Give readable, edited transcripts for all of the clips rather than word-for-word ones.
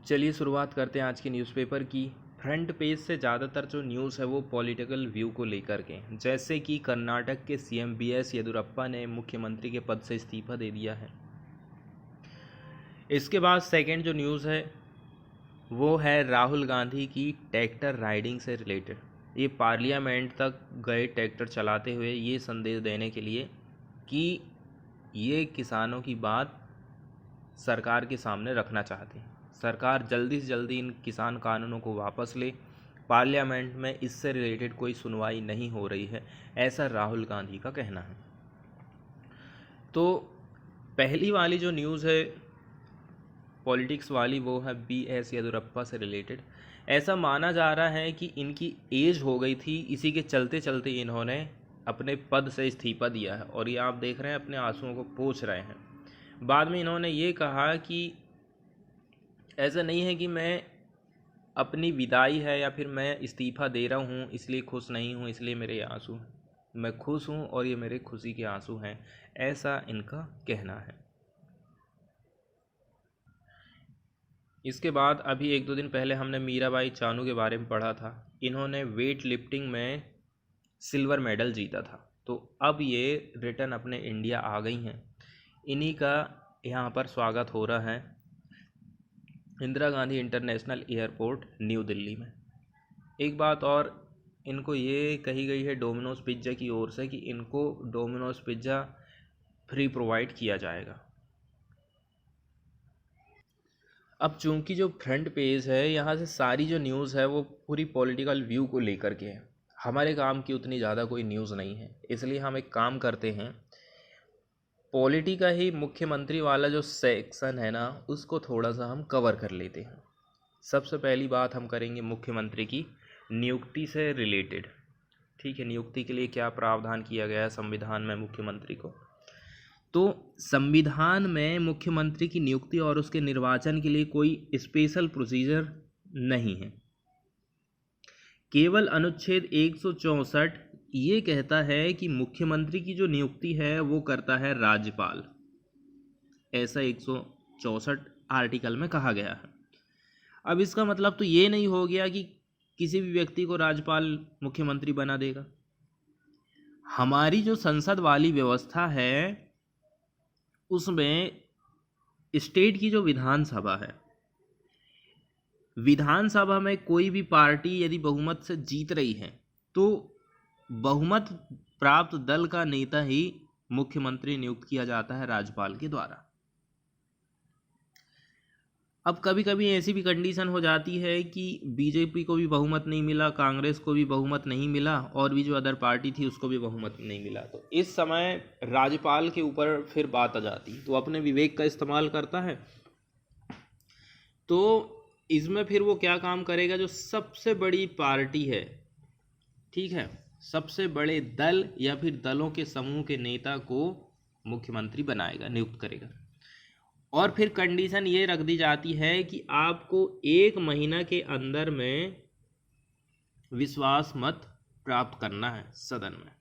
चलिए शुरुआत करते हैं आज के न्यूज़पेपर की। फ्रंट पेज से ज़्यादातर जो न्यूज़ है वो पॉलिटिकल व्यू को लेकर के, जैसे कि कर्नाटक के सीएम बीएस येदियुरप्पा ने मुख्यमंत्री के पद से इस्तीफा दे दिया है। इसके बाद सेकंड जो न्यूज़ है वो है राहुल गांधी की ट्रैक्टर राइडिंग से रिलेटेड। ये पार्लियामेंट तक गए ट्रैक्टर चलाते हुए ये संदेश देने के लिए कि ये किसानों की बात सरकार के सामने रखना चाहते हैं। सरकार जल्दी से जल्दी इन किसान कानूनों को वापस ले। पार्लियामेंट में इससे रिलेटेड कोई सुनवाई नहीं हो रही है, ऐसा राहुल गांधी का कहना है। तो पहली वाली जो न्यूज़ है पॉलिटिक्स वाली वो है बीएस येदियुरप्पा से रिलेटेड। ऐसा माना जा रहा है कि इनकी एज हो गई थी, इसी के चलते चलते इन्होंने अपने पद से इस्तीफा दिया है और ये आप देख रहे हैं अपने आंसुओं को पोंछ रहे हैं। बाद में इन्होंने ये कहा कि ऐसा नहीं है कि मैं अपनी विदाई है या फिर मैं इस्तीफ़ा दे रहा हूँ इसलिए खुश नहीं हूँ, इसलिए मेरे आंसू हैं। मैं खुश हूँ और ये मेरे खुशी के आंसू हैं, ऐसा इनका कहना है। इसके बाद अभी एक दो दिन पहले हमने मीराबाई चानू के बारे में पढ़ा था। इन्होंने वेट लिफ्टिंग में सिल्वर मेडल जीता था, तो अब ये रिटर्न अपने इंडिया आ गई हैं। इन्हीं का यहाँ पर स्वागत हो रहा है Indira Gandhi international airport new Delhi में। एक बात और इनको ये कही गई है डोमिनोज पिज़्ज़ा की ओर से कि इनको डोमिनोज पिज़्ज़ा फ्री प्रोवाइड किया जाएगा। अब चूंकि जो फ्रंट पेज है यहाँ से सारी जो न्यूज़ है वो पूरी पॉलिटिकल व्यू को लेकर के है। हमारे काम की उतनी ज़्यादा कोई न्यूज़ नहीं है, इसलिए हम एक काम करते हैं, पॉलिटी का ही मुख्यमंत्री वाला जो सेक्शन है ना उसको थोड़ा सा हम कवर कर लेते हैं। सबसे पहली बात हम करेंगे मुख्यमंत्री की नियुक्ति से रिलेटेड। ठीक है, नियुक्ति के लिए क्या प्रावधान किया गया है संविधान में मुख्यमंत्री को। तो संविधान में मुख्यमंत्री की नियुक्ति और उसके निर्वाचन के लिए कोई स्पेशल प्रोसीजर नहीं है। केवल अनुच्छेद 164 ये कहता है कि मुख्यमंत्री की जो नियुक्ति है वो करता है राज्यपाल, ऐसा 164 आर्टिकल में कहा गया है। अब इसका मतलब तो ये नहीं हो गया कि किसी भी व्यक्ति को राज्यपाल मुख्यमंत्री बना देगा। हमारी जो संसद वाली व्यवस्था है उसमें स्टेट की जो विधानसभा है, विधानसभा में कोई भी पार्टी यदि बहुमत से जीत रही है तो बहुमत प्राप्त दल का नेता ही मुख्यमंत्री नियुक्त किया जाता है राज्यपाल के द्वारा। अब कभी कभी ऐसी भी कंडीशन हो जाती है कि बीजेपी को भी बहुमत नहीं मिला, कांग्रेस को भी बहुमत नहीं मिला और भी जो अदर पार्टी थी उसको भी बहुमत नहीं मिला, तो इस समय राज्यपाल के ऊपर फिर बात आ जाती, तो अपने विवेक का इस्तेमाल करता है। तो इसमें फिर वो क्या काम करेगा, जो सबसे बड़ी पार्टी है, ठीक है, सबसे बड़े दल या फिर दलों के समूह के नेता को मुख्यमंत्री बनाएगा, नियुक्त करेगा। और फिर कंडीशन ये रख दी जाती है कि आपको 1 महीना के अंदर में विश्वास मत प्राप्त करना है सदन में।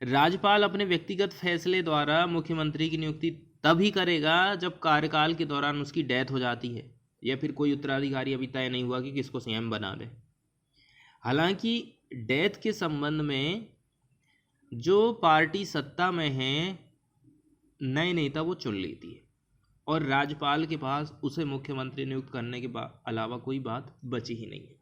राज्यपाल अपने व्यक्तिगत फैसले द्वारा मुख्यमंत्री की नियुक्ति तभी करेगा जब कार्यकाल के दौरान उसकी डेथ हो जाती है या फिर कोई उत्तराधिकारी अभी तय नहीं हुआ कि किसको सीएम बना दे। हालांकि डेथ के संबंध में जो पार्टी सत्ता में है नए नेता वो चुन लेती है और राज्यपाल के पास उसे मुख्यमंत्री नियुक्त करने के अलावा कोई बात बची ही नहीं है।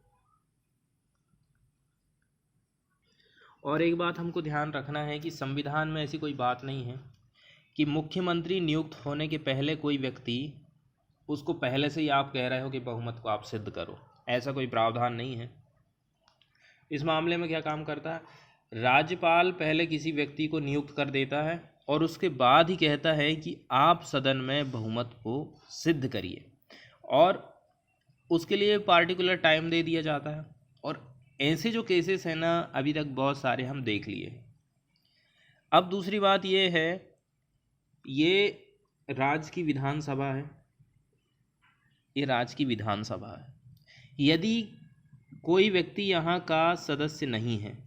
और एक बात हमको ध्यान रखना है कि संविधान में ऐसी कोई बात नहीं है कि मुख्यमंत्री नियुक्त होने के पहले कोई व्यक्ति उसको पहले से ही आप कह रहे हो कि बहुमत को आप सिद्ध करो, ऐसा कोई प्रावधान नहीं है। इस मामले में क्या काम करता है, राज्यपाल पहले किसी व्यक्ति को नियुक्त कर देता है और उसके बाद ही कहता है कि आप सदन में बहुमत को सिद्ध करिए और उसके लिए पार्टिकुलर टाइम दे दिया जाता है। और ऐसे जो केसेस हैं ना अभी तक बहुत सारे हम देख लिए। अब दूसरी बात ये है, ये राज्य की विधानसभा है, ये राज्य की विधानसभा है। यदि कोई व्यक्ति यहाँ का सदस्य नहीं है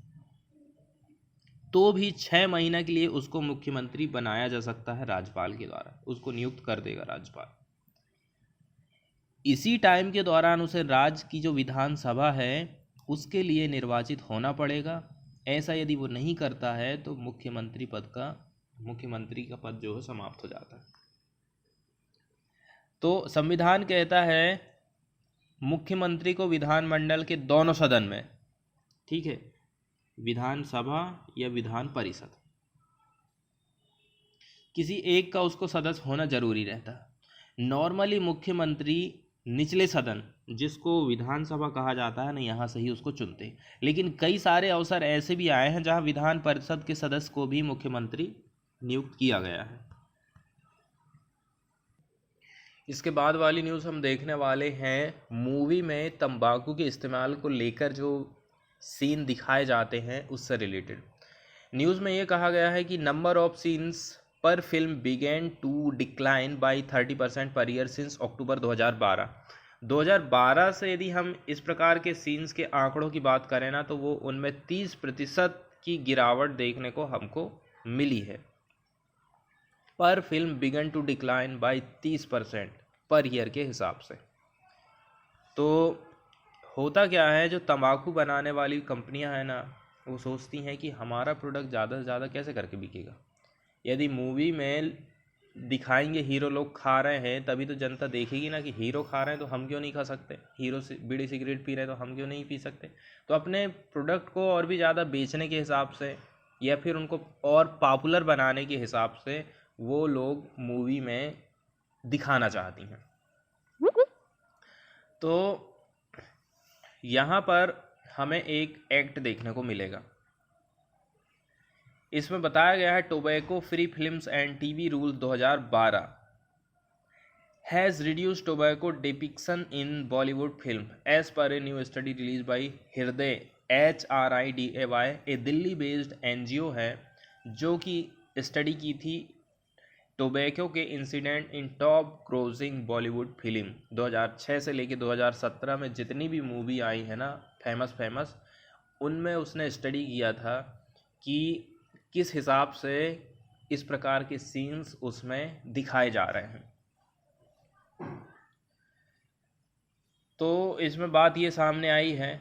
तो भी 6 महीना के लिए उसको मुख्यमंत्री बनाया जा सकता है राज्यपाल के द्वारा, उसको नियुक्त कर देगा राज्यपाल। इसी टाइम के दौरान उसे राज्य की जो विधानसभा है उसके लिए निर्वाचित होना पड़ेगा। ऐसा यदि वो नहीं करता है तो मुख्यमंत्री का पद जो है समाप्त हो जाता है। तो संविधान कहता है मुख्यमंत्री को विधानमंडल के दोनों सदन में, ठीक है, विधानसभा या विधान परिषद, किसी एक का उसको सदस्य होना जरूरी रहता है। नॉर्मली मुख्यमंत्री निचले सदन, जिसको विधानसभा कहा जाता है ना, यहाँ से ही उसको चुनते। लेकिन कई सारे अवसर ऐसे भी आए हैं जहाँ विधान परिषद के सदस्य को भी मुख्यमंत्री नियुक्त किया गया है। इसके बाद वाली न्यूज़ हम देखने वाले हैं मूवी में तंबाकू के इस्तेमाल को लेकर जो सीन दिखाए जाते हैं उससे रिलेटेड। न्यूज़ में ये कहा गया है कि number of scenes per film begin to decline by 30% per year since अक्टूबर 2012। 2012 से यदि हम इस प्रकार के सीन्स के आंकड़ों की बात करें ना, तो वो उनमें 30% की गिरावट देखने को हमको मिली है। Per film began to decline by 30% per year के हिसाब से। तो होता क्या है, जो तंबाकू बनाने वाली कंपनियां हैं ना, वो सोचती हैं कि हमारा प्रोडक्ट ज़्यादा से ज़्यादा कैसे करके बिकेगा। यदि मूवी में दिखाएंगे हीरो लोग खा रहे हैं, तभी तो जनता देखेगी ना कि हीरो खा रहे हैं तो हम क्यों नहीं खा सकते, हीरो से बीड़ी सिगरेट पी रहे हैं तो हम क्यों नहीं पी सकते। तो अपने प्रोडक्ट को और भी ज़्यादा बेचने के हिसाब से या फिर उनको और पॉपुलर बनाने के हिसाब से वो लोग मूवी में दिखाना चाहती हैं। तो यहाँ पर हमें एक एक्ट देखने को मिलेगा। इसमें बताया गया है tobacco free films and TV rules 2012 has reduced tobacco depiction in Bollywood film as per a new study release by Hriday HRIDAY, a Delhi based NGO है जो कि स्टडी की थी टोबैको के incident in top grossing Bollywood film. 2006 से लेकर 2017 में जितनी भी मूवी आई है ना फेमस, उनमें उसने स्टडी किया था कि किस हिसाब से इस प्रकार के सीन्स उसमें दिखाए जा रहे हैं। तो इसमें बात ये सामने आई है,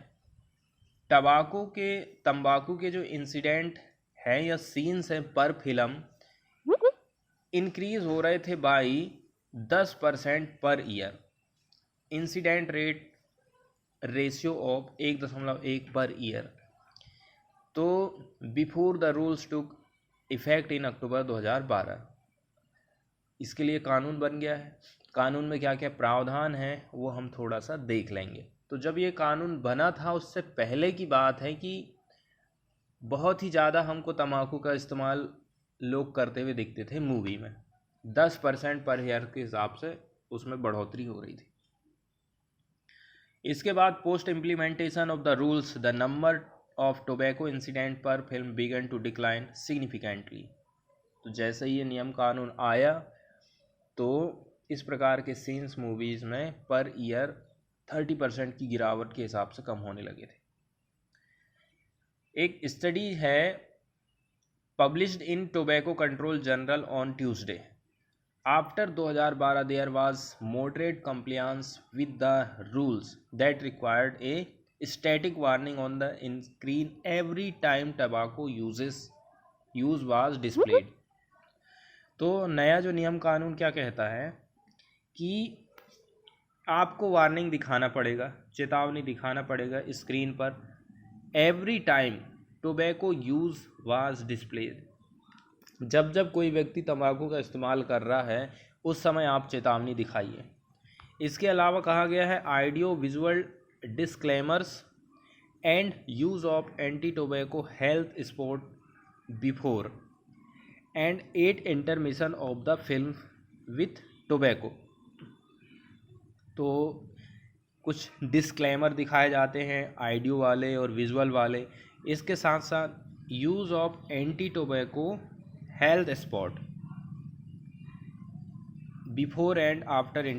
तंबाकू के जो इंसिडेंट हैं या सीन्स हैं पर फिल्म इंक्रीज हो रहे थे by 10% per year. Incident rate ratio of 1.1 per year. तो before the rules took effect in October 2012, इसके लिए कानून बन गया है। कानून में क्या क्या प्रावधान है वो हम थोड़ा सा देख लेंगे। तो जब ये कानून बना था उससे पहले की बात है कि बहुत ही ज़्यादा हमको तंबाकू का इस्तेमाल लोग करते हुए दिखते थे मूवी में। 10% पर ईयर के हिसाब से उसमें बढ़ोतरी हो रही थी। इसके बाद post implementation of the rules the number of tobacco incident per film began to decline significantly. तो जैसे ये नियम कानून आया तो इस प्रकार के सीन्स मूवीज़ में पर ईयर 30% की गिरावट के हिसाब से कम होने लगे थे। एक स्टडी है published in tobacco control journal on Tuesday. After 2012 there was moderate compliance with the rules that required a static warning on the screen every time tobacco use was displayed। तो नया जो नियम कानून क्या कहता है कि आपको वार्निंग दिखाना पड़ेगा, चेतावनी दिखाना पड़ेगा स्क्रीन पर every time tobacco use was displayed. जब जब कोई व्यक्ति तंबाकू का इस्तेमाल कर रहा है उस समय आप चेतावनी दिखाइए। इसके अलावा कहा गया है audio visual disclaimers and use of anti-tobacco health spot before and 8 intermission of the film with tobacco। तो कुछ डिस्क्लेमर दिखाए जाते हैं ऑडियो वाले और विजुअल वाले। इसके साथ साथ use of anti tobacco health spot before and after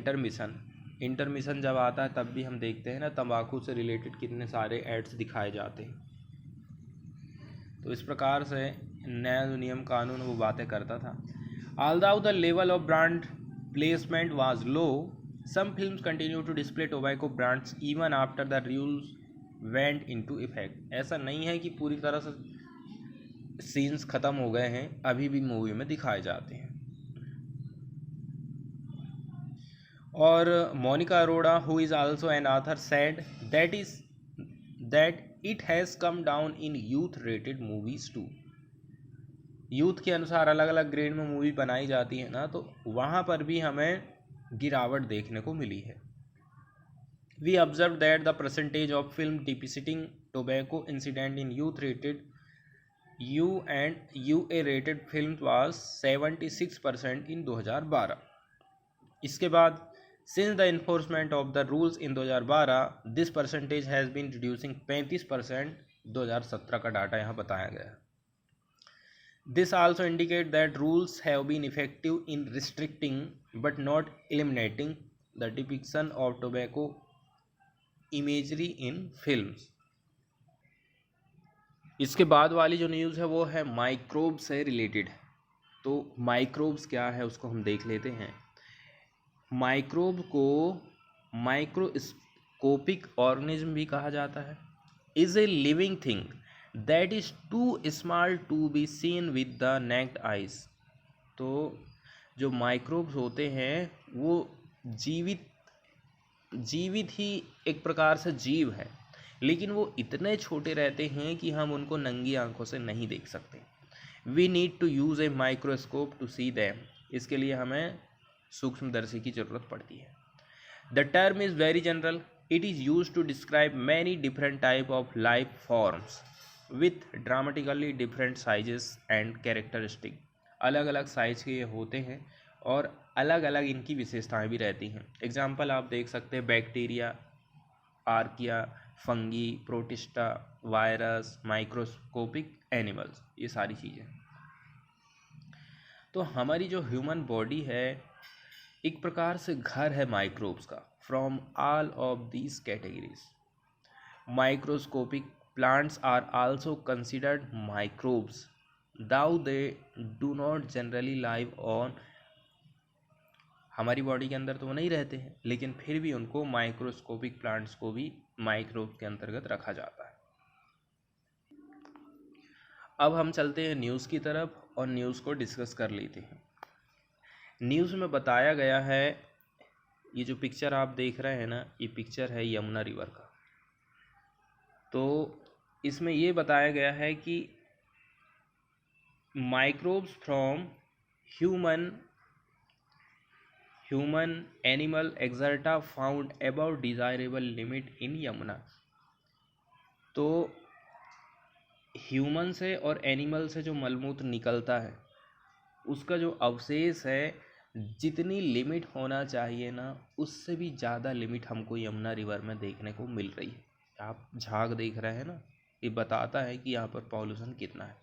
intermission जब आता है तब भी हम देखते हैं ना तंबाकू से रिलेटेड कितने सारे एड्स दिखाए जाते हैं। तो इस प्रकार से नया जो नियम कानून वो बातें करता था। Although the level of brand placement was low Some films continue to display tobacco brands even after the rules went into effect. ऐसा नहीं है कि पूरी तरह से सीन्स ख़त्म हो गए हैं, अभी भी मूवी में दिखाए जाते हैं. और Monika Arora, who is also an author, said that it has come down in youth rated movies too. Youth के अनुसार अलग अलग ग्रेड में मूवी बनाई जाती है ना, तो वहाँ पर भी हमें गिरावट देखने को मिली है. We observed that the percentage of film depicting tobacco incident in youth rated U and UA rated films was 76% in 2012. इसके बाद since the enforcement of the rules in 2012, this percentage has been reducing 35%. 2017 का data यहाँ बताया गया है. This also indicates that rules have been effective in restricting but not eliminating the depiction of tobacco imagery in films. इसके बाद वाली जो news है वो है माइक्रोब से रिलेटेड. तो माइक्रोब्स क्या है उसको हम देख लेते हैं. माइक्रोब को माइक्रोस्कोपिक ऑर्गेनिज्म भी कहा जाता है. Is a living thing that is too small to be seen with the naked eyes. तो जो माइक्रोब्स होते हैं वो जीवित ही एक प्रकार से जीव है, लेकिन वो इतने छोटे रहते हैं कि हम उनको नंगी आंखों से नहीं देख सकते. We need to use a microscope to see them. इसके लिए हमें सूक्ष्मदर्शी की ज़रूरत पड़ती है. The term is very general. It is use to describe many different type of life forms with dramatically different sizes and characteristic. अलग अलग साइज के ये होते हैं और अलग अलग इनकी विशेषताएं भी रहती हैं. एग्जाम्पल आप देख सकते हैं bacteria, archaea, fungi, protista, virus, microscopic animals, ये सारी चीज़ें. तो हमारी जो ह्यूमन बॉडी है एक प्रकार से घर है माइक्रोब्स का. From all of these categories microscopic plants are also considered microbes, though they do not generally live on. हमारी बॉडी के अंदर तो वो नहीं रहते हैं, लेकिन फिर भी उनको माइक्रोस्कोपिक प्लांट्स को भी माइक्रोब के अंतर्गत रखा जाता है. अब हम चलते हैं न्यूज़ की तरफ और न्यूज़ को डिस्कस कर लेते हैं. न्यूज़ में बताया गया है, ये जो पिक्चर आप देख रहे हैं ना, ये पिक्चर है यमुना रिवर का. तो इसमें ये बताया गया है कि microbes from human animal excreta found about desirable limit in Yamuna. तो ह्यूमन से और एनिमल से जो मलमूत्र निकलता है उसका जो अवशेष है, जितनी लिमिट होना चाहिए ना उससे भी ज़्यादा लिमिट हमको यमुना रिवर में देखने को मिल रही है. आप झाग देख रहे हैं ना, ये बताता है कि यहाँ पर पॉल्यूशन कितना है.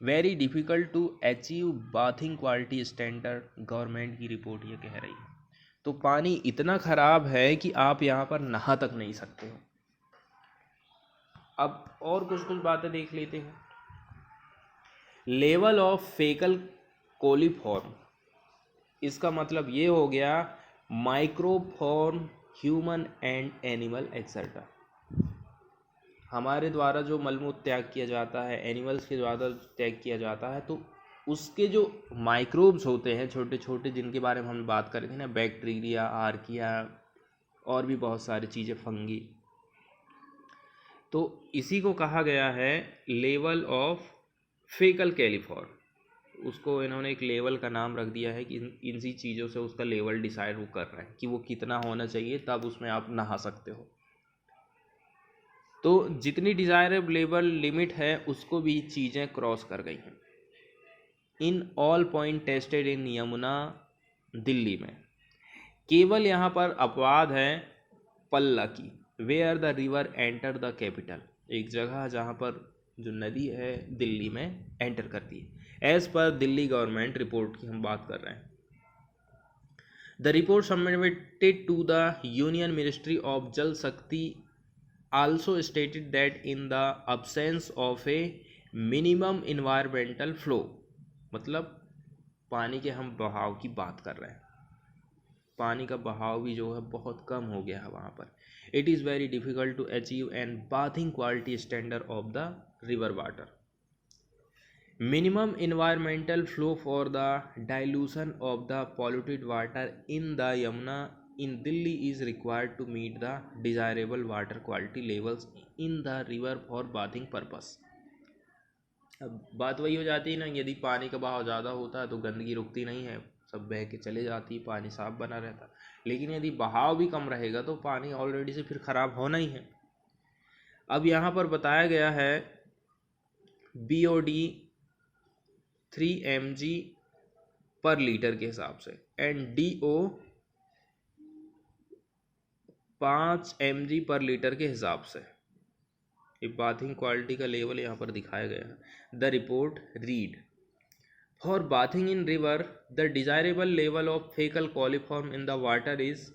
Very difficult to achieve bathing quality standard, government की रिपोर्ट ये कह रही है. तो पानी इतना ख़राब है कि आप यहाँ पर नहा तक नहीं सकते हो. अब और कुछ बातें देख लेते हैं. लेवल ऑफ फेकल कोलिफॉर्म, इसका मतलब ये हो गया माइक्रोफॉर्म ह्यूमन एंड एनिमल एक्सेट्रा. हमारे द्वारा जो मलमूत्र त्याग किया जाता है, एनिमल्स के द्वारा त्याग किया जाता है, तो उसके जो माइक्रोब्स होते हैं छोटे छोटे, जिनके बारे में हम बात कर रहे थे ना, बैक्टीरिया, आर्किया और भी बहुत सारी चीज़ें, फंगी, तो इसी को कहा गया है लेवल ऑफ फेकल कैलिफॉर्म. उसको इन्होंने एक लेवल का नाम रख दिया है कि इसी चीज़ों से उसका लेवल डिसाइड वो कर रहे हैं कि वो कितना होना चाहिए, तब उसमें आप नहा सकते हो. तो जितनी डिज़ायरेबल लेवल लिमिट है उसको भी चीज़ें क्रॉस कर गई हैं. In all point tested in Yamuna, Delhi में केवल यहाँ पर अपवाद है पल्ला की, where the river enter the capital. एक जगह जहाँ पर जो नदी है दिल्ली में एंटर करती है. As per Delhi government report की हम बात कर रहे हैं. The report submitted to the union ministry of Jal Shakti also stated that in the absence of a minimum environmental flow, मतलब पानी के हम बहाव की बात कर रहे हैं, पानी का बहाव भी जो है बहुत कम हो गया है वहाँ पर। It is very difficult to achieve and bathing quality standard of the river water. Minimum environmental flow for the dilution of the polluted water in the Yamuna in Delhi is required to meet the desirable water quality levels in the river for bathing purpose। अब बात वही हो जाती है ना, यदि पानी का बहाव ज़्यादा होता है तो गंदगी रुकती नहीं है, सब बह के चले जाती है, पानी साफ बना रहता है। लेकिन यदि बहाव भी कम रहेगा तो पानी ऑलरेडी से फिर ख़राब होना ही है। अब यहाँ पर बताया गया है BOD 3 mg पर लीटर के हिसाब से एंड DO 5 mg पर लीटर के हिसाब से ये बाथिंग क्वालिटी का लेवल यहाँ पर दिखाया गया है। The report read for bathing in river the desirable level of faecal coliform in the water is.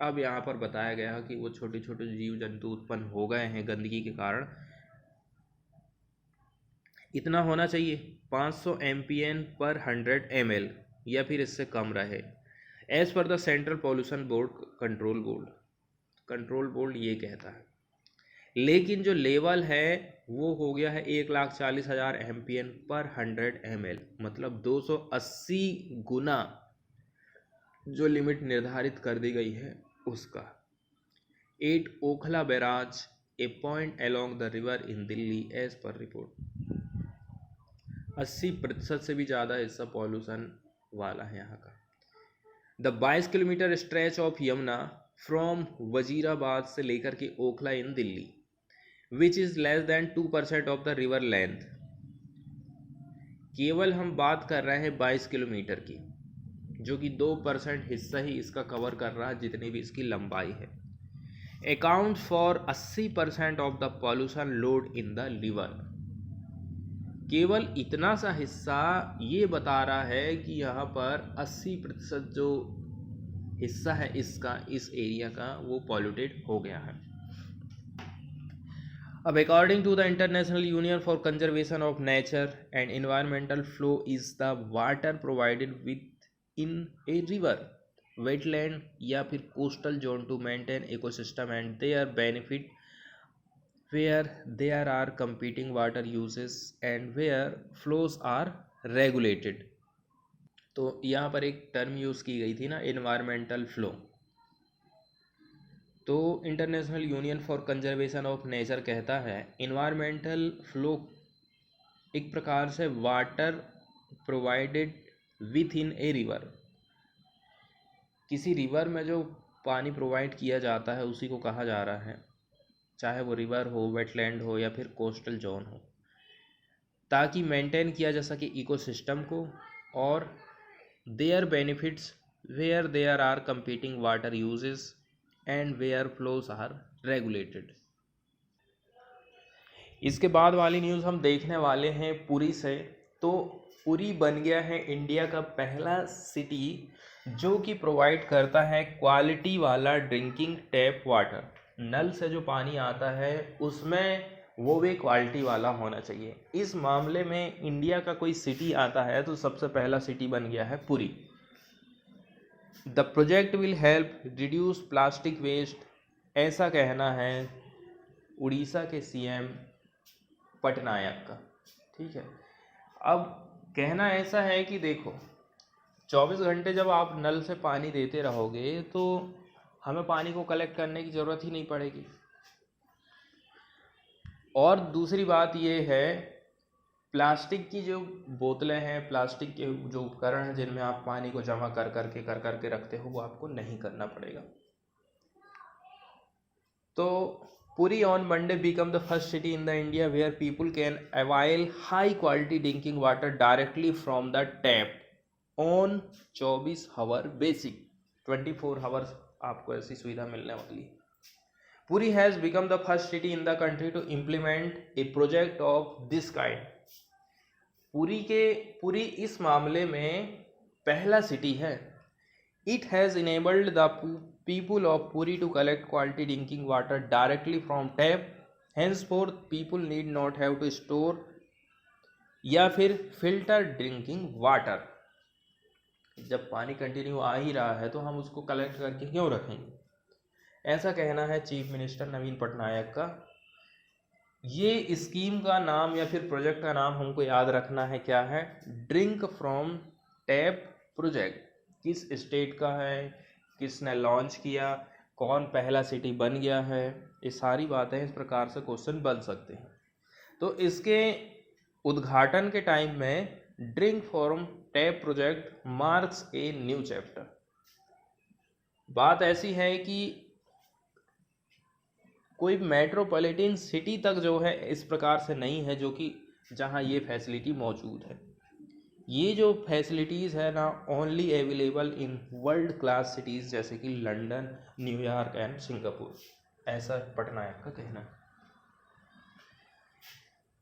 अब यहाँ पर बताया गया है कि वो छोटे छोटे जीव जंतु उत्पन्न हो गए हैं गंदगी के कारण, इतना होना चाहिए 500 MPN पर 100 ml या फिर इससे कम रहे as per the central pollution board control board ये कहता है। लेकिन जो लेवल है वो हो गया है 1,40,000 MPN पर 100 ml, मतलब 280 गुना जो लिमिट निर्धारित कर दी गई है उसका। 8 Okhla barrage a point along the river in Delhi as per report. 80% से भी ज़्यादा हिस्सा पॉल्यूशन वाला है यहाँ का। The 22 kilometre stretch of Yamuna from Wazirabad से लेकर के Okhla in Delhi which is less than 2% of the river length. केवल हम बात कर रहे हैं 22 किलोमीटर की, जो कि 2% हिस्सा ही इसका कवर कर रहा है जितनी भी इसकी लंबाई है। Account for 80% of the pollution load in the river. केवल इतना सा हिस्सा ये बता रहा है कि यहाँ पर 80% जो हिस्सा है इसका, इस एरिया का, वो पॉल्यूटेड हो गया है। अब according to the international union for conservation of nature and environmental flow is the water provided with in a river wetland या फिर coastal zone to maintain ecosystem and their benefit where there are competing water uses and where flows are regulated। तो यहाँ पर एक term use की गई थी ना, एनवायरमेंटल फ्लो। तो international union for conservation of nature कहता है एनवायरमेंटल फ्लो एक प्रकार से water provided with in a river. किसी रिवर में जो पानी प्रोवाइड किया जाता है उसी को कहा जा रहा है, चाहे वो रिवर हो, वेटलैंड हो या फिर कोस्टल जोन हो, ताकि मेंटेन किया जा सके इकोसिस्टम को और their benefits where there are competing water uses and where flows are regulated. इसके बाद वाली न्यूज़ हम देखने वाले हैं पुरी से। तो पुरी बन गया है इंडिया का पहला सिटी जो कि प्रोवाइड करता है क्वालिटी वाला ड्रिंकिंग टैप वाटर। नल से जो पानी आता है उसमें वो भी क्वालिटी वाला होना चाहिए। इस मामले में इंडिया का कोई सिटी आता है तो सबसे पहला सिटी बन गया है Puri. The project will help reduce plastic waste, ऐसा कहना है उड़ीसा के CM पटनायक का। ठीक है, अब कहना ऐसा है कि देखो 24 घंटे जब आप नल से पानी देते रहोगे तो हमें पानी को कलेक्ट करने की ज़रूरत ही नहीं पड़ेगी। और दूसरी बात ये है, प्लास्टिक की जो बोतलें हैं, प्लास्टिक के जो उपकरण हैं जिनमें आप पानी को जमा कर करके रखते हो, वो आपको नहीं करना पड़ेगा। तो Puri on Monday become the first city in the India where people can avail high quality drinking water directly from the tap on 24 hour basic 24 hours आपको ऐसी सुविधा मिलने वाली है। Puri has become the first city in the country to implement a project of this kind. Puri इस मामले में पहला सिटी है। It has enabled the people of Puri to collect quality drinking water directly from tap. henceforth people need not have to store या फिर filter drinking water. जब पानी continue आ ही रहा है तो हम उसको कलेक्ट करके क्यों रखेंगे, ऐसा कहना है चीफ मिनिस्टर नवीन पटनायक का। ये स्कीम का नाम या फिर प्रोजेक्ट का नाम हमको याद रखना है, क्या है, ड्रिंक फ्रॉम टैप प्रोजेक्ट। किस स्टेट का है, किसने लॉन्च किया, कौन पहला सिटी बन गया है, ये सारी बातें इस प्रकार से क्वेश्चन बन सकते हैं। तो इसके उद्घाटन के टाइम में drink from tap project marks a new chapter. बात ऐसी है कि कोई मेट्रोपॉलिटन सिटी तक जो है इस प्रकार से नहीं है जो कि जहाँ ये फैसिलिटी मौजूद है। ये जो फैसिलिटीज़ है ना only available in world class cities जैसे कि लंदन, न्यूयॉर्क एंड सिंगापुर, ऐसा पटनायक का कहना है।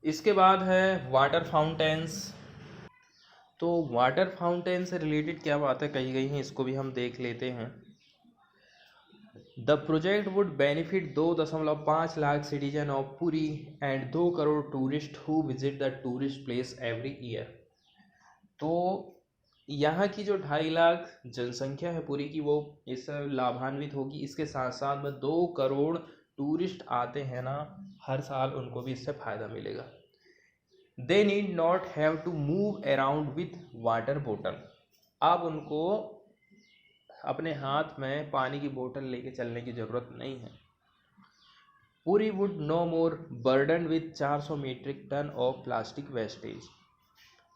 इसके बाद है वाटर फाउंटेन्स। तो वाटर फाउंटेन से रिलेटेड क्या बातें कही गई हैं इसको भी हम देख लेते हैं। The project would benefit 2.5 lakh citizen of Puri and 2 crore tourist who visit the tourist place every year. तो यहाँ की जो 2.5 लाख जनसंख्या है पुरी की, वो इससे लाभान्वित होगी। इसके साथ साथ में 2 करोड़ टूरिस्ट आते हैं ना हर साल, उनको भी इससे फ़ायदा मिलेगा। They need not have to move around with water बोतल। अब उनको अपने हाथ में पानी की बोतल लेके चलने की ज़रूरत नहीं है। Puri would no more burden with 400 metric ton of plastic wastage.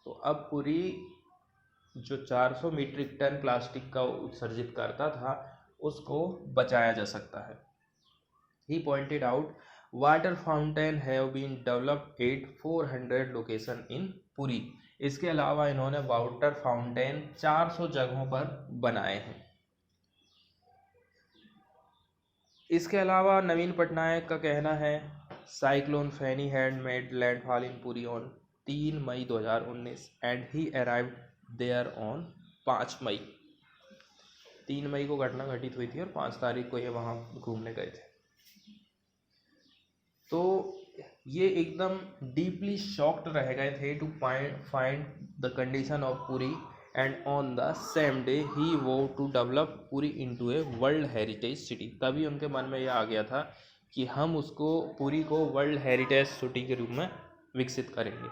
तो अब पुरी जो 400 मीट्रिक टन प्लास्टिक का उत्सर्जित करता था उसको बचाया जा सकता है। He pointed out water fountain have been developed at 400 location in Puri. इसके अलावा इन्होंने वाटर फाउंटेन 400 जगहों पर बनाए हैं। इसके अलावा नवीन पटनायक का कहना है cyclone Fani had made landfall in Puri on 3 May 2019 and he arrived there on 5 May. 3 मई को घटना घटित हुई थी और 5 तारीख को ये वहाँ घूमने गए थे। तो ये एकदम डीपली शॉक्ड रह गए थे to find the condition of Puri and on the same day ही वो to develop Puri into a world heritage city. तभी उनके मन में ये आ गया था कि हम उसको पुरी को वर्ल्ड हेरिटेज सिटी के रूप में विकसित करेंगे।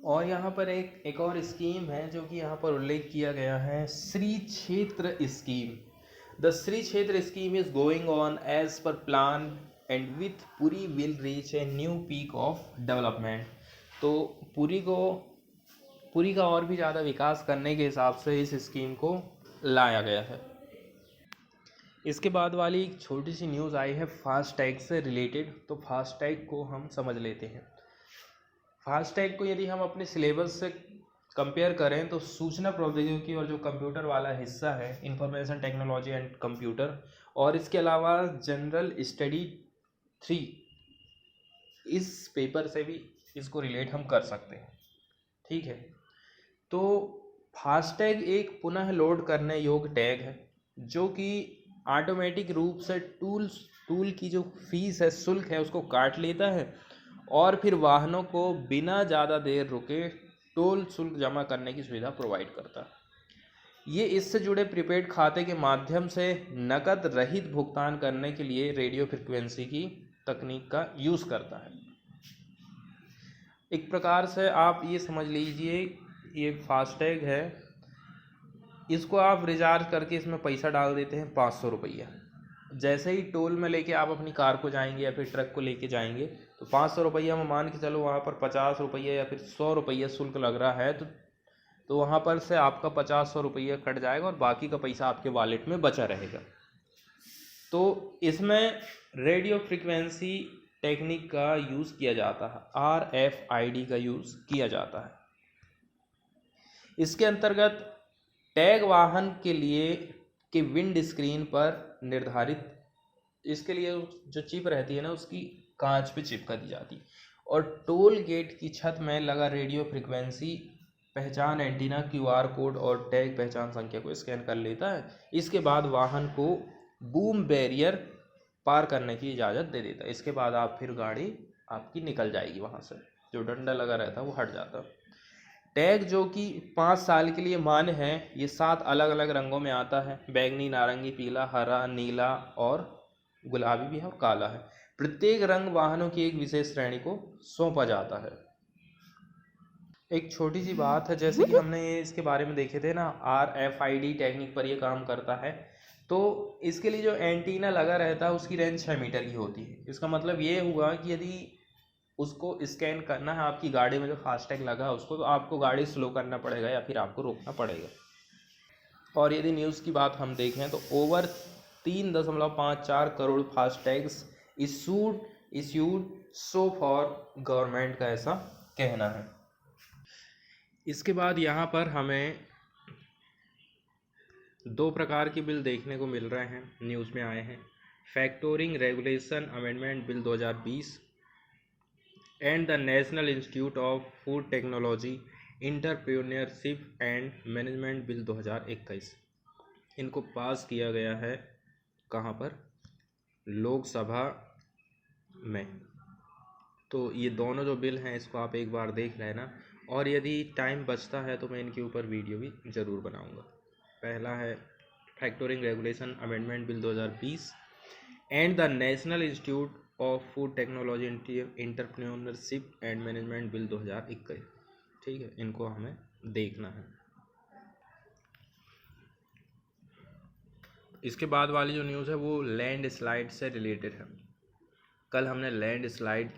और यहाँ पर एक और स्कीम है जो कि यहाँ पर उल्लेख किया गया है, Shri Kshetra scheme. The Shri Kshetra scheme is going on as per plan and with Puri will reach a new peak of development. तो पुरी का और भी ज़्यादा विकास करने के हिसाब से इस स्कीम को लाया गया है। इसके बाद वाली एक छोटी सी न्यूज़ आई है फास्टैग से रिलेटेड। तो फास्टैग को हम समझ लेते हैं। फास्टैग को यदि हम अपने सिलेबस से कंपेयर करें तो सूचना प्रौद्योगिकी और जो कंप्यूटर वाला हिस्सा है, इंफॉर्मेशन टेक्नोलॉजी एंड कंप्यूटर, और इसके अलावा जनरल स्टडी 3, इस पेपर से भी इसको रिलेट हम कर सकते हैं। ठीक है, तो फास्टैग एक पुनः लोड करने योग्य टैग है जो कि ऑटोमेटिक रूप से टूल की जो फीस है, शुल्क है, उसको काट लेता है और फिर वाहनों को बिना ज़्यादा देर रुके टोल शुल्क जमा करने की सुविधा प्रोवाइड करता है। ये इससे जुड़े प्रीपेड खाते के माध्यम से नकद रहित भुगतान करने के लिए रेडियो फ्रिक्वेंसी की तकनीक का यूज़ करता है। एक प्रकार से आप ये समझ लीजिए, ये फास्टैग है, इसको आप रिचार्ज करके इसमें पैसा डाल देते हैं 500 रुपया। जैसे ही टोल में लेके आप अपनी कार को जाएंगे या फिर ट्रक को लेके जाएंगे तो 500 रुपया में मान के चलो वहाँ पर 50 रुपया या फिर 100 रुपया शुल्क लग रहा है, तो वहाँ पर से आपका 50-100 रुपया कट जाएगा और बाकी का पैसा आपके वॉलेट में बचा रहेगा। तो इसमें रेडियो फ्रिक्वेंसी टेक्निक का यूज़ किया जाता है, RFID का यूज़ किया जाता है। इसके अंतर्गत टैग वाहन के लिए कि विंड स्क्रीन पर निर्धारित, इसके लिए जो चिप रहती है ना उसकी कांच पे चिपका दी जाती, और टोल गेट की छत में लगा रेडियो फ्रिक्वेंसी पहचान एंटीना QR कोड और टैग पहचान संख्या को स्कैन कर लेता है। इसके बाद वाहन को बूम बैरियर पार करने की इजाज़त दे देता है। इसके बाद आप फिर गाड़ी आपकी निकल जाएगी, वहाँ से जो डंडा लगा रहता है वो हट जाता है। टैग जो कि 5 साल के लिए मान्य है, ये 7 अलग अलग रंगों में आता है, बैंगनी, नारंगी, पीला, हरा, नीला और गुलाबी भी है और काला है। प्रत्येक रंग वाहनों की एक विशेष श्रेणी को सौंपा जाता है। एक छोटी सी बात है, जैसे कि हमने ये इसके बारे में देखे थे ना, RFID टेक्निक पर ये काम करता है। तो इसके लिए जो एंटीना लगा रहता है उसकी रेंज 6 मीटर की होती है। इसका मतलब ये हुआ कि यदि उसको स्कैन करना है आपकी गाड़ी में जो फास्टैग लगा है उसको, तो आपको गाड़ी स्लो करना पड़ेगा या फिर आपको रोकना पड़ेगा। और यदि न्यूज़ की बात हम देखें तो over 3.54 crore फास्टैग्स issued so for government का ऐसा कहना है। इसके बाद यहाँ पर हमें 2 प्रकार के बिल देखने को मिल रहे हैं, न्यूज़ में आए हैं। Factoring regulation amendment bill 2020 and the national institute of food technology entrepreneurship and management bill 2021। इनको पास किया गया है कहाँ पर? लोकसभा में। तो ये दोनों जो बिल हैं इसको आप एक बार देख लेना, और यदि टाइम बचता है तो मैं इनके ऊपर वीडियो भी ज़रूर बनाऊंगा। पहला है factoring regulation amendment bill 2020 and the national institute of food technology entrepreneurship and management bill 2021। ठीक है, इनको हमें देखना है। इसके बाद वाली जो न्यूज़ है वो लैंड स्लाइड से रिलेटेड है। कल हमने लैंड स्लाइड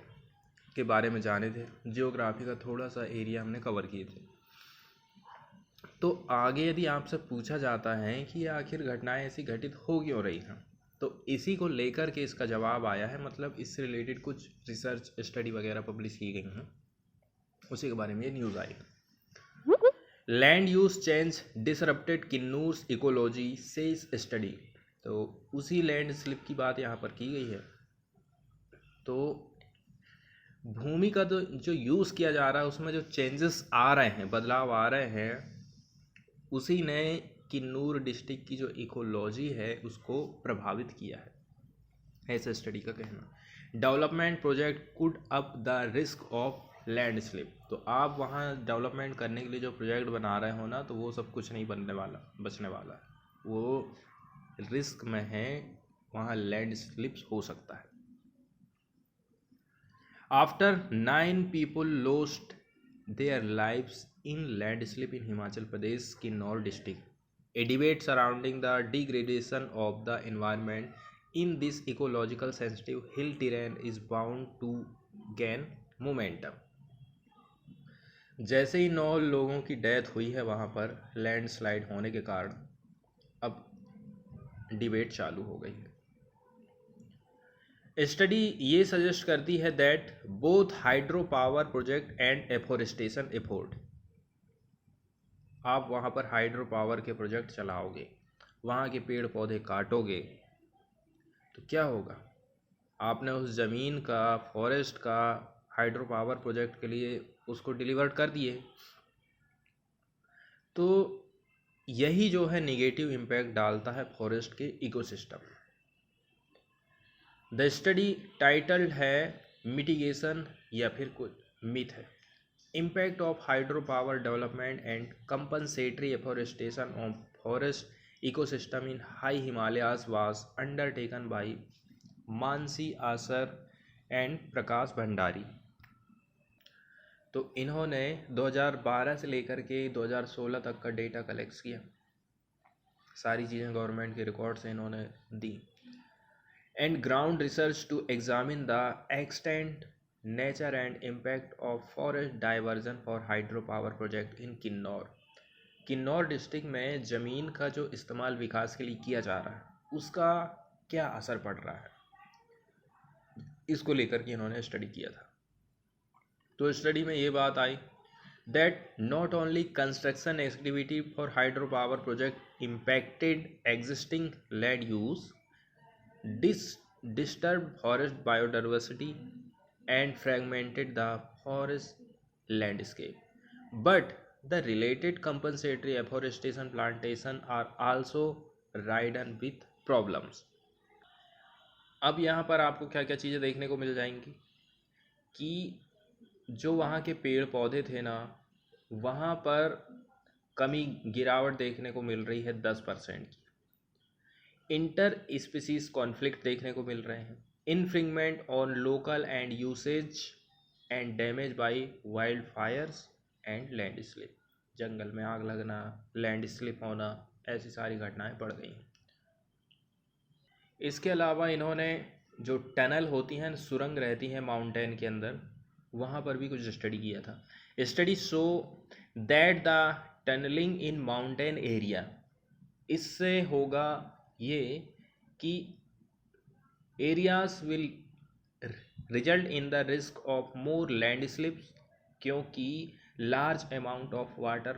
के बारे में जाने थे, जियोग्राफी का थोड़ा सा एरिया हमने कवर किए थे। तो आगे यदि आपसे पूछा जाता है कि आखिर घटनाएं ऐसी घटित हो क्यों रही हैं, तो इसी को लेकर के इसका जवाब आया है। मतलब इससे रिलेटेड कुछ रिसर्च स्टडी वगैरह पब्लिश की गई हैं, उसी के बारे में ये न्यूज़ आई। Land use change disrupted Kinnaur ecology says study. तो उसी लैंड स्लिप की बात यहाँ पर की गई है। तो भूमि का जो यूज़ किया जा रहा है उसमें जो चेंजेस आ रहे हैं, बदलाव आ रहे हैं, उसी ने किन्नूर डिस्ट्रिक्ट की जो इकोलॉजी है उसको प्रभावित किया है, ऐसा स्टडी का कहना। Development project could up the risk of land slip. तो आप वहाँ डेवलपमेंट करने के लिए जो प्रोजेक्ट बना रहे हो ना, तो वो सब कुछ नहीं बनने वाला, बचने वाला, वो रिस्क में है, वहाँ लैंड स्लिप्स हो सकता है। After 9 people lost their lives in landslip in Himachal Pradesh Kinnaur district, a debate surrounding the degradation of the environment in this ecological sensitive hill terrain is bound to gain momentum. जैसे ही 9 लोगों की death हुई है वहाँ पर landslide होने के कारण, अब डिबेट चालू हो गई है। स्टडी ये सजेस्ट करती है that both hydro power project and afforestation effort, आप वहाँ पर हाइड्रो पावर के प्रोजेक्ट चलाओगे, वहाँ के पेड़ पौधे काटोगे, तो क्या होगा? आपने उस ज़मीन का, फॉरेस्ट का हाइड्रो पावर प्रोजेक्ट के लिए उसको डिलीवर्ड कर दिए। तो यही जो है निगेटिव इम्पैक्ट डालता है फॉरेस्ट के इकोसिस्टम। द स्टडी टाइटल्ड है मिटिगेशन, या फिर कोई मिथ है, impact of hydro power development and compensatory afforestation of forest ecosystem in high Himalayas was undertaken by Mansi Asher and Prakash Bhandari. तो इन्होंने 2012 से लेकर के 2016 तक का डेटा कलेक्ट किया, सारी चीज़ें गवर्नमेंट के रिकॉर्ड से इन्होंने दी, and ground research to examine the extent, nature and impact of forest diversion for hydropower project in Kinnaur district में ज़मीन का जो इस्तेमाल विकास के लिए किया जा रहा है उसका क्या असर पड़ रहा है, इसको लेकर के इन्होंने स्टडी किया था। तो स्टडी में ये बात आई that not only construction activity for hydro power project impacted existing land use, disturbed forest biodiversity and fragmented the forest landscape, but the related compensatory afforestation plantation are also ridden with problems. अब यहाँ पर आपको क्या क्या चीज़ें देखने को मिल जाएंगी कि जो वहाँ के पेड़ पौधे थे ना, वहाँ पर कमी गिरावट देखने को मिल रही है 10% की। इंटर स्पीसीज कॉन्फ्लिक्ट देखने को मिल रहे हैं। Infringement on local and usage and damage by wild fires and landslip, जंगल में आग लगना, लैंडस्लिप होना, ऐसी सारी घटनाएं बढ़ गई हैं। इसके अलावा इन्होंने जो टनल होती हैं, सुरंग रहती हैं माउंटेन के अंदर, वहाँ पर भी कुछ स्टडी किया था। Study show that the tunnelling in mountain area, इससे होगा ये कि areas will result in the risk of more land slips, क्योंकि large amount of water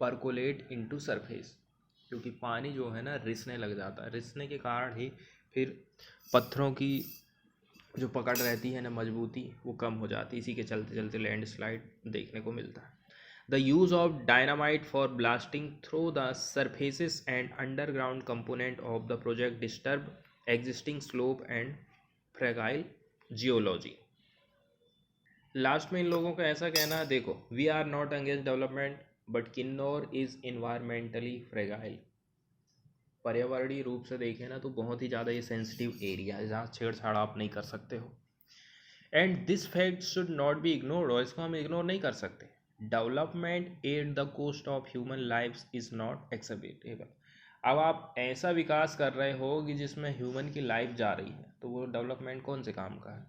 percolate into surface, क्योंकि पानी जो है ना रिसने लग जाता है, रिसने के कारण ही फिर पत्थरों की जो पकड़ रहती है ना, मजबूती, वो कम हो जाती है। इसी के चलते चलते लैंडस्लाइड देखने को मिलता है। The use of dynamite for blasting through the surfaces and underground component of the project disturb existing slope and fragile geology. Last में इन लोगों का ऐसा कहना है, देखो, we are not against development but Kinnaur is environmentally fragile. पर्यावरणीय रूप से देखें ना तो बहुत ही ज़्यादा ये सेंसिटिव एरिया है जहाँ छेड़छाड़ आप नहीं कर सकते हो। And this fact should not be ignored, और इसको हम इग्नोर नहीं कर सकते। Development at the cost of human lifes is not acceptable. अब आप ऐसा विकास कर रहे हो कि जिसमें ह्यूमन की लाइफ जा रही है, तो वो डेवलपमेंट कौन से काम का है?